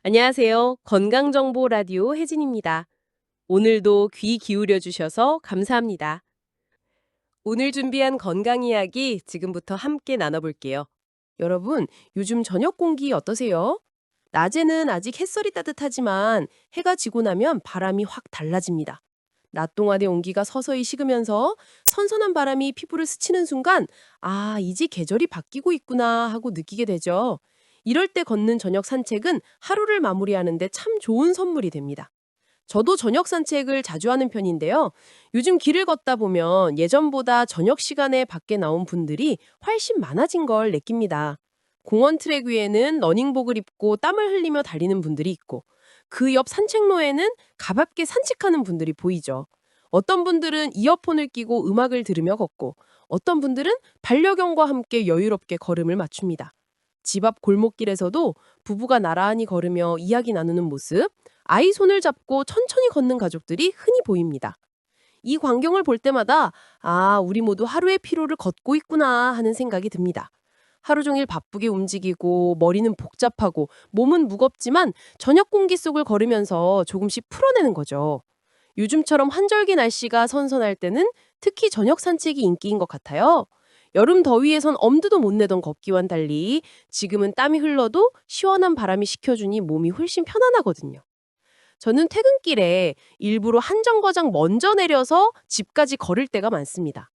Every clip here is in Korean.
안녕하세요. 건강정보 라디오 혜진입니다. 오늘도 귀 기울여 주셔서 감사합니다. 오늘 준비한 건강 이야기 지금부터 함께 나눠볼게요. 여러분, 요즘 저녁 공기 어떠세요? 낮에는 아직 햇살이 따뜻하지만 해가 지고 나면 바람이 확 달라집니다. 낮 동안의 온기가 서서히 식으면서 선선한 바람이 피부를 스치는 순간, 아, 이제 계절이 바뀌고 있구나 하고 느끼게 되죠. 이럴 때 걷는 저녁 산책은 하루를 마무리하는데 참 좋은 선물이 됩니다. 저도 저녁 산책을 자주 하는 편인데요. 요즘 길을 걷다 보면 예전보다 저녁 시간에 밖에 나온 분들이 훨씬 많아진 걸 느낍니다. 공원 트랙 위에는 러닝복을 입고 땀을 흘리며 달리는 분들이 있고, 그 옆 산책로에는 가볍게 산책하는 분들이 보이죠. 어떤 분들은 이어폰을 끼고 음악을 들으며 걷고, 어떤 분들은 반려견과 함께 여유롭게 걸음을 맞춥니다. 집 앞 골목길에서도 부부가 나란히 걸으며 이야기 나누는 모습, 아이 손을 잡고 천천히 걷는 가족들이 흔히 보입니다. 이 광경을 볼 때마다 아, 우리 모두 하루의 피로를 걷고 있구나 하는 생각이 듭니다. 하루 종일 바쁘게 움직이고 머리는 복잡하고 몸은 무겁지만 저녁 공기 속을 걸으면서 조금씩 풀어내는 거죠. 요즘처럼 환절기 날씨가 선선할 때는 특히 저녁 산책이 인기인 것 같아요. 여름 더위에선 엄두도 못 내던 걷기와는 달리 지금은 땀이 흘러도 시원한 바람이 식혀주니 몸이 훨씬 편안하거든요. 저는 퇴근길에 일부러 한 정거장 먼저 내려서 집까지 걸을 때가 많습니다.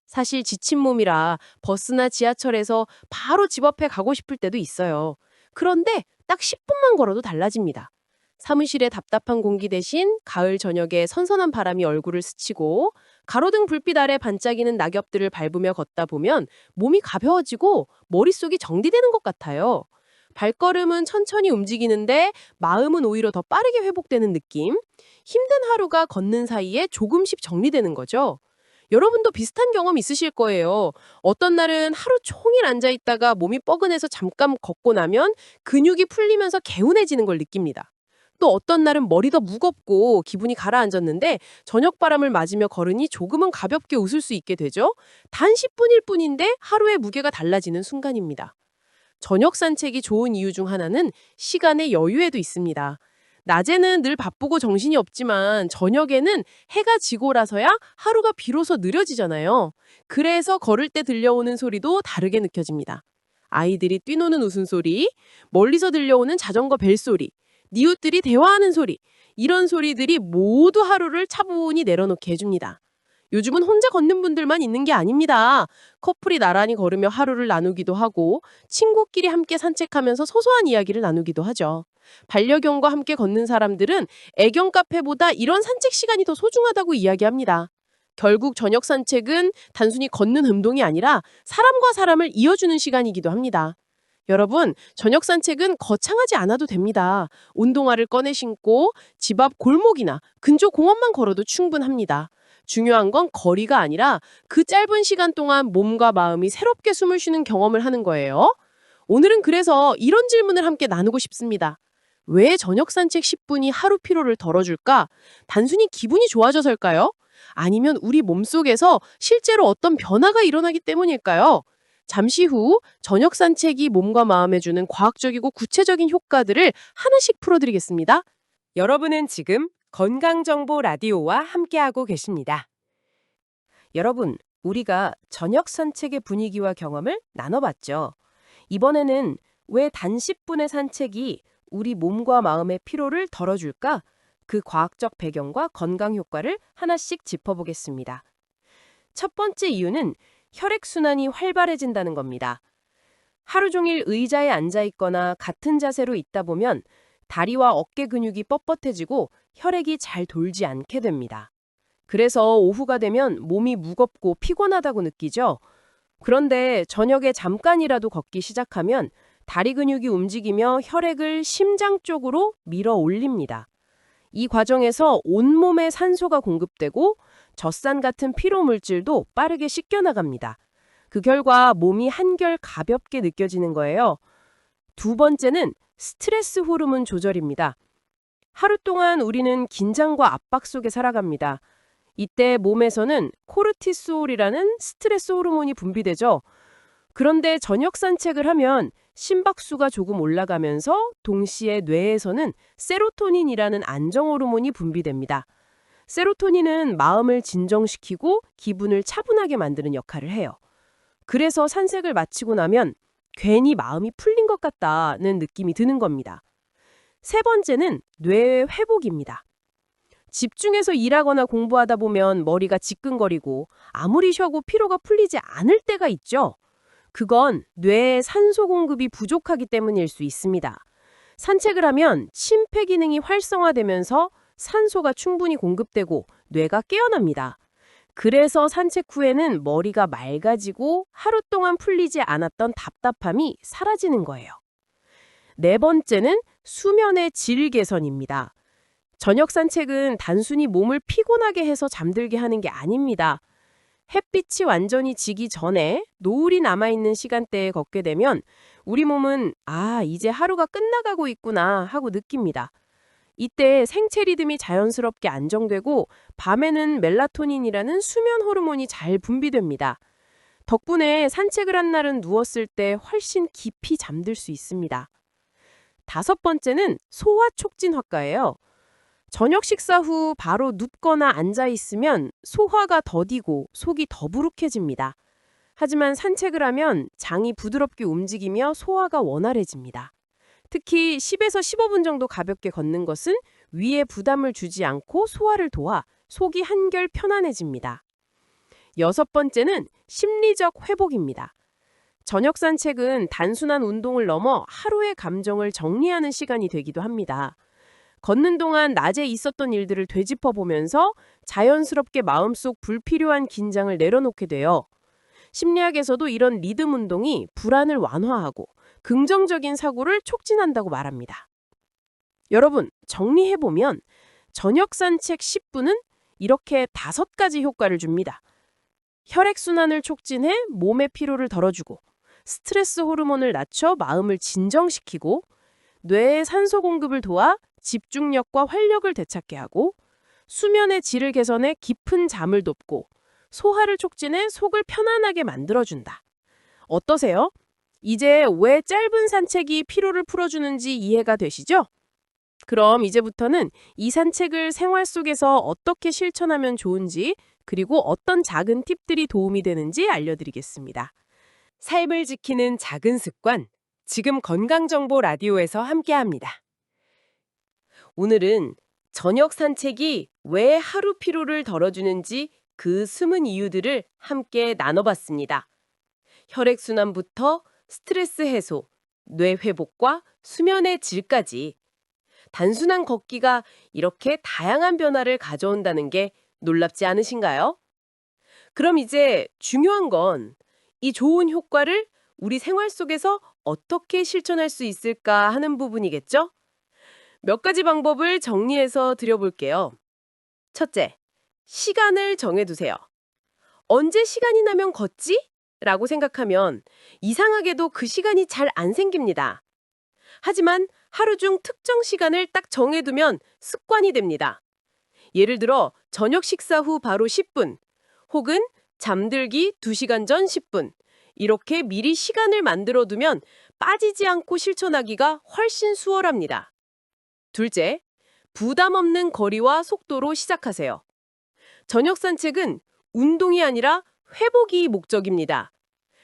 사실 지친 몸이라 버스나 지하철에서 바로 집 앞에 가고 싶을 때도 있어요. 그런데 딱 10분만 걸어도 달라집니다. 사무실의 답답한 공기 대신 가을 저녁에 선선한 바람이 얼굴을 스치고 가로등 불빛 아래 반짝이는 낙엽들을 밟으며 걷다 보면 몸이 가벼워지고 머릿속이 정리되는 것 같아요. 발걸음은 천천히 움직이는데 마음은 오히려 더 빠르게 회복되는 느낌? 힘든 하루가 걷는 사이에 조금씩 정리되는 거죠. 여러분도 비슷한 경험 있으실 거예요. 어떤 날은 하루 종일 앉아 있다가 몸이 뻐근해서 잠깐 걷고 나면 근육이 풀리면서 개운해지는 걸 느낍니다. 또 어떤 날은 머리가 무겁고 기분이 가라앉았는데 저녁 바람을 맞으며 걸으니 조금은 가볍게 웃을 수 있게 되죠. 단 10분일 뿐인데 하루의 무게가 달라지는 순간입니다. 저녁 산책이 좋은 이유 중 하나는 시간의 여유에도 있습니다. 낮에는 늘 바쁘고 정신이 없지만 저녁에는 해가 지고라서야 하루가 비로소 느려지잖아요. 그래서 걸을 때 들려오는 소리도 다르게 느껴집니다. 아이들이 뛰노는 웃음소리, 멀리서 들려오는 자전거 벨소리, 니웃들이 대화하는 소리, 이런 소리들이 모두 하루를 차분히 내려놓게 해줍니다. 요즘은 혼자 걷는 분들만 있는 게 아닙니다. 커플이 나란히 걸으며 하루를 나누기도 하고 친구끼리 함께 산책하면서 소소한 이야기를 나누기도 하죠. 반려견과 함께 걷는 사람들은 애견 카페보다 이런 산책 시간이 더 소중하다고 이야기합니다. 결국 저녁 산책은 단순히 걷는 운동이 아니라 사람과 사람을 이어주는 시간이기도 합니다. 여러분, 저녁 산책은 거창하지 않아도 됩니다. 운동화를 꺼내 신고 집 앞 골목이나 근처 공원만 걸어도 충분합니다. 중요한 건 거리가 아니라 그 짧은 시간 동안 몸과 마음이 새롭게 숨을 쉬는 경험을 하는 거예요. 오늘은 그래서 이런 질문을 함께 나누고 싶습니다. 왜 저녁 산책 10분이 하루 피로를 덜어줄까? 단순히 기분이 좋아져서일까요? 아니면 우리 몸속에서 실제로 어떤 변화가 일어나기 때문일까요? 잠시 후 저녁 산책이 몸과 마음에 주는 과학적이고 구체적인 효과들을 하나씩 풀어드리겠습니다. 여러분은 지금 건강정보 라디오와 함께하고 계십니다. 여러분, 우리가 저녁 산책의 분위기와 경험을 나눠봤죠. 이번에는 왜 단 10분의 산책이 우리 몸과 마음의 피로를 덜어줄까? 그 과학적 배경과 건강 효과를 하나씩 짚어보겠습니다. 첫 번째 이유는 혈액순환이 활발해진다는 겁니다. 하루 종일 의자에 앉아 있거나 같은 자세로 있다 보면 다리와 어깨 근육이 뻣뻣해지고 혈액이 잘 돌지 않게 됩니다. 그래서 오후가 되면 몸이 무겁고 피곤하다고 느끼죠. 그런데 저녁에 잠깐이라도 걷기 시작하면 다리 근육이 움직이며 혈액을 심장 쪽으로 밀어 올립니다. 이 과정에서 온몸에 산소가 공급되고 젖산 같은 피로 물질도 빠르게 씻겨나갑니다. 그 결과 몸이 한결 가볍게 느껴지는 거예요. 두 번째는 스트레스 호르몬 조절입니다. 하루 동안 우리는 긴장과 압박 속에 살아갑니다. 이때 몸에서는 코르티솔이라는 스트레스 호르몬이 분비되죠. 그런데 저녁 산책을 하면 심박수가 조금 올라가면서 동시에 뇌에서는 세로토닌이라는 안정 호르몬이 분비됩니다. 세로토닌은 마음을 진정시키고 기분을 차분하게 만드는 역할을 해요. 그래서 산책을 마치고 나면 괜히 마음이 풀린 것 같다는 느낌이 드는 겁니다. 세 번째는 뇌의 회복입니다. 집중해서 일하거나 공부하다 보면 머리가 지끈거리고 아무리 쉬어도 피로가 풀리지 않을 때가 있죠. 그건 뇌의 산소 공급이 부족하기 때문일 수 있습니다. 산책을 하면 심폐 기능이 활성화되면서 산소가 충분히 공급되고 뇌가 깨어납니다. 그래서 산책 후에는 머리가 맑아지고 하루 동안 풀리지 않았던 답답함이 사라지는 거예요. 네 번째는 수면의 질 개선입니다. 저녁 산책은 단순히 몸을 피곤하게 해서 잠들게 하는 게 아닙니다. 햇빛이 완전히 지기 전에 노을이 남아있는 시간대에 걷게 되면 우리 몸은 이제 하루가 끝나가고 있구나 하고 느낍니다. 이때 생체 리듬이 자연스럽게 안정되고 밤에는 멜라토닌이라는 수면 호르몬이 잘 분비됩니다. 덕분에 산책을 한 날은 누웠을 때 훨씬 깊이 잠들 수 있습니다. 다섯 번째는 소화 촉진 효과예요. 저녁 식사 후 바로 눕거나 앉아 있으면 소화가 더디고 속이 더부룩해집니다. 하지만 산책을 하면 장이 부드럽게 움직이며 소화가 원활해집니다. 특히 10에서 15분 정도 가볍게 걷는 것은 위에 부담을 주지 않고 소화를 도와 속이 한결 편안해집니다. 여섯 번째는 심리적 회복입니다. 저녁 산책은 단순한 운동을 넘어 하루의 감정을 정리하는 시간이 되기도 합니다. 걷는 동안 낮에 있었던 일들을 되짚어보면서 자연스럽게 마음속 불필요한 긴장을 내려놓게 돼요. 심리학에서도 이런 리듬 운동이 불안을 완화하고 긍정적인 사고를 촉진한다고 말합니다. 여러분, 정리해보면 저녁 산책 10분은 이렇게 5가지 효과를 줍니다. 혈액순환을 촉진해 몸의 피로를 덜어주고, 스트레스 호르몬을 낮춰 마음을 진정시키고, 뇌의 산소 공급을 도와 집중력과 활력을 되찾게 하고, 수면의 질을 개선해 깊은 잠을 돕고, 소화를 촉진해 속을 편안하게 만들어준다. 어떠세요? 이제 왜 짧은 산책이 피로를 풀어주는지 이해가 되시죠? 그럼 이제부터는 이 산책을 생활 속에서 어떻게 실천하면 좋은지, 그리고 어떤 작은 팁들이 도움이 되는지 알려드리겠습니다. 삶을 지키는 작은 습관, 지금 건강정보 라디오에서 함께합니다. 오늘은 저녁 산책이 왜 하루 피로를 덜어주는지 그 숨은 이유들을 함께 나눠봤습니다. 혈액순환부터 스트레스 해소, 뇌 회복과 수면의 질까지 단순한 걷기가 이렇게 다양한 변화를 가져온다는 게 놀랍지 않으신가요? 그럼 이제 중요한 건 이 좋은 효과를 우리 생활 속에서 어떻게 실천할 수 있을까 하는 부분이겠죠? 몇 가지 방법을 정리해서 드려볼게요. 첫째, 시간을 정해두세요. 언제 시간이 나면 걷지? 라고 생각하면 이상하게도 그 시간이 잘 안 생깁니다. 하지만 하루 중 특정 시간을 딱 정해두면 습관이 됩니다. 예를 들어 저녁 식사 후 바로 10분, 혹은 잠들기 2시간 전 10분, 이렇게 미리 시간을 만들어두면 빠지지 않고 실천하기가 훨씬 수월합니다. 둘째, 부담 없는 거리와 속도로 시작하세요. 저녁 산책은 운동이 아니라 회복이 목적입니다.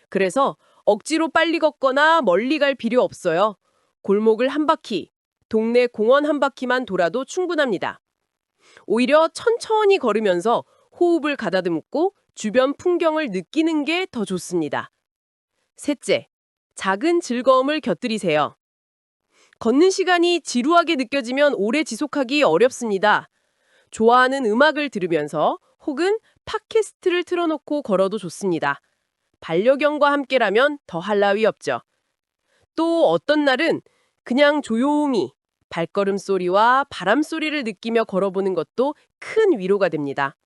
그래서 억지로 빨리 걷거나 멀리 갈 필요 없어요. 골목을 한 바퀴, 동네 공원 한 바퀴만 돌아도 충분합니다. 오히려 천천히 걸으면서 호흡을 가다듬고 주변 풍경을 느끼는 게 더 좋습니다. 셋째, 작은 즐거움을 곁들이세요. 걷는 시간이 지루하게 느껴지면 오래 지속하기 어렵습니다. 좋아하는 음악을 들으면서 혹은 팟캐스트를 틀어놓고 걸어도 좋습니다. 반려견과 함께라면 더할 나위 없죠. 또 어떤 날은 그냥 조용히 발걸음 소리와 바람 소리를 느끼며 걸어보는 것도 큰 위로가 됩니다.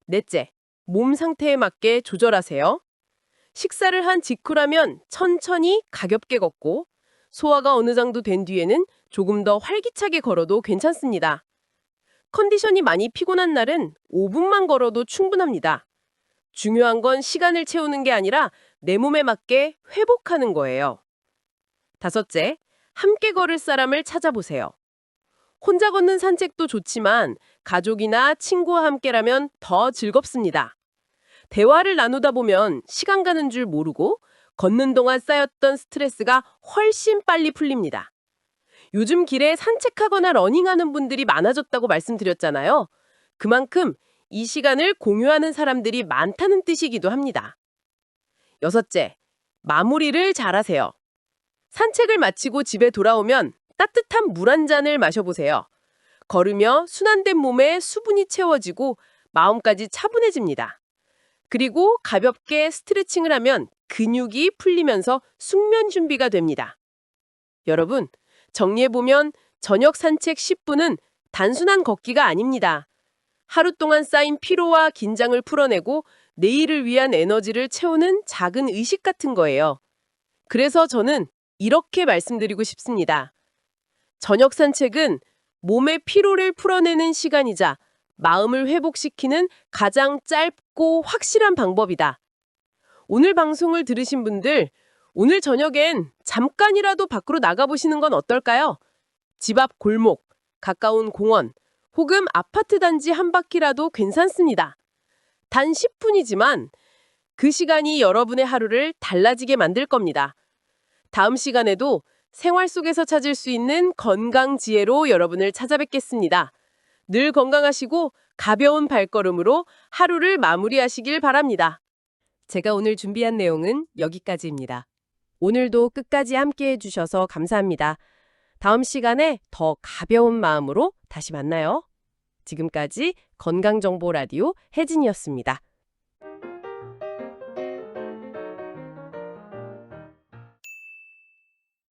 넷째, 몸 상태에 맞게 조절하세요. 식사를 한 직후라면 천천히 가볍게 걷고, 소화가 어느 정도 된 뒤에는 조금 더 활기차게 걸어도 괜찮습니다. 컨디션이 많이 피곤한 날은 5분만 걸어도 충분합니다. 중요한 건 시간을 채우는 게 아니라 내 몸에 맞게 회복하는 거예요. 다섯째, 함께 걸을 사람을 찾아보세요. 혼자 걷는 산책도 좋지만 가족이나 친구와 함께라면 더 즐겁습니다. 대화를 나누다 보면 시간 가는 줄 모르고 걷는 동안 쌓였던 스트레스가 훨씬 빨리 풀립니다. 요즘 길에 산책하거나 러닝하는 분들이 많아졌다고 말씀드렸잖아요. 그만큼 이 시간을 공유하는 사람들이 많다는 뜻이기도 합니다. 여섯째, 마무리를 잘하세요. 산책을 마치고 집에 돌아오면 따뜻한 물 한 잔을 마셔보세요. 걸으며 순환된 몸에 수분이 채워지고 마음까지 차분해집니다. 그리고 가볍게 스트레칭을 하면 근육이 풀리면서 숙면 준비가 됩니다. 여러분, 정리해보면 저녁 산책 10분은 단순한 걷기가 아닙니다. 하루 동안 쌓인 피로와 긴장을 풀어내고 내일을 위한 에너지를 채우는 작은 의식 같은 거예요. 그래서 저는 이렇게 말씀드리고 싶습니다. 저녁 산책은 몸의 피로를 풀어내는 시간이자 마음을 회복시키는 가장 짧고 확실한 방법이다. 오늘 방송을 들으신 분들, 오늘 저녁엔 잠깐이라도 밖으로 나가보시는 건 어떨까요? 집 앞 골목, 가까운 공원, 혹은 아파트 단지 한 바퀴라도 괜찮습니다. 단 10분이지만 그 시간이 여러분의 하루를 달라지게 만들 겁니다. 다음 시간에도 생활 속에서 찾을 수 있는 건강 지혜로 여러분을 찾아뵙겠습니다. 늘 건강하시고 가벼운 발걸음으로 하루를 마무리하시길 바랍니다. 제가 오늘 준비한 내용은 여기까지입니다. 오늘도 끝까지 함께 해주셔서 감사합니다. 다음 시간에 더 가벼운 마음으로 다시 만나요. 지금까지 건강정보 라디오 혜진이었습니다.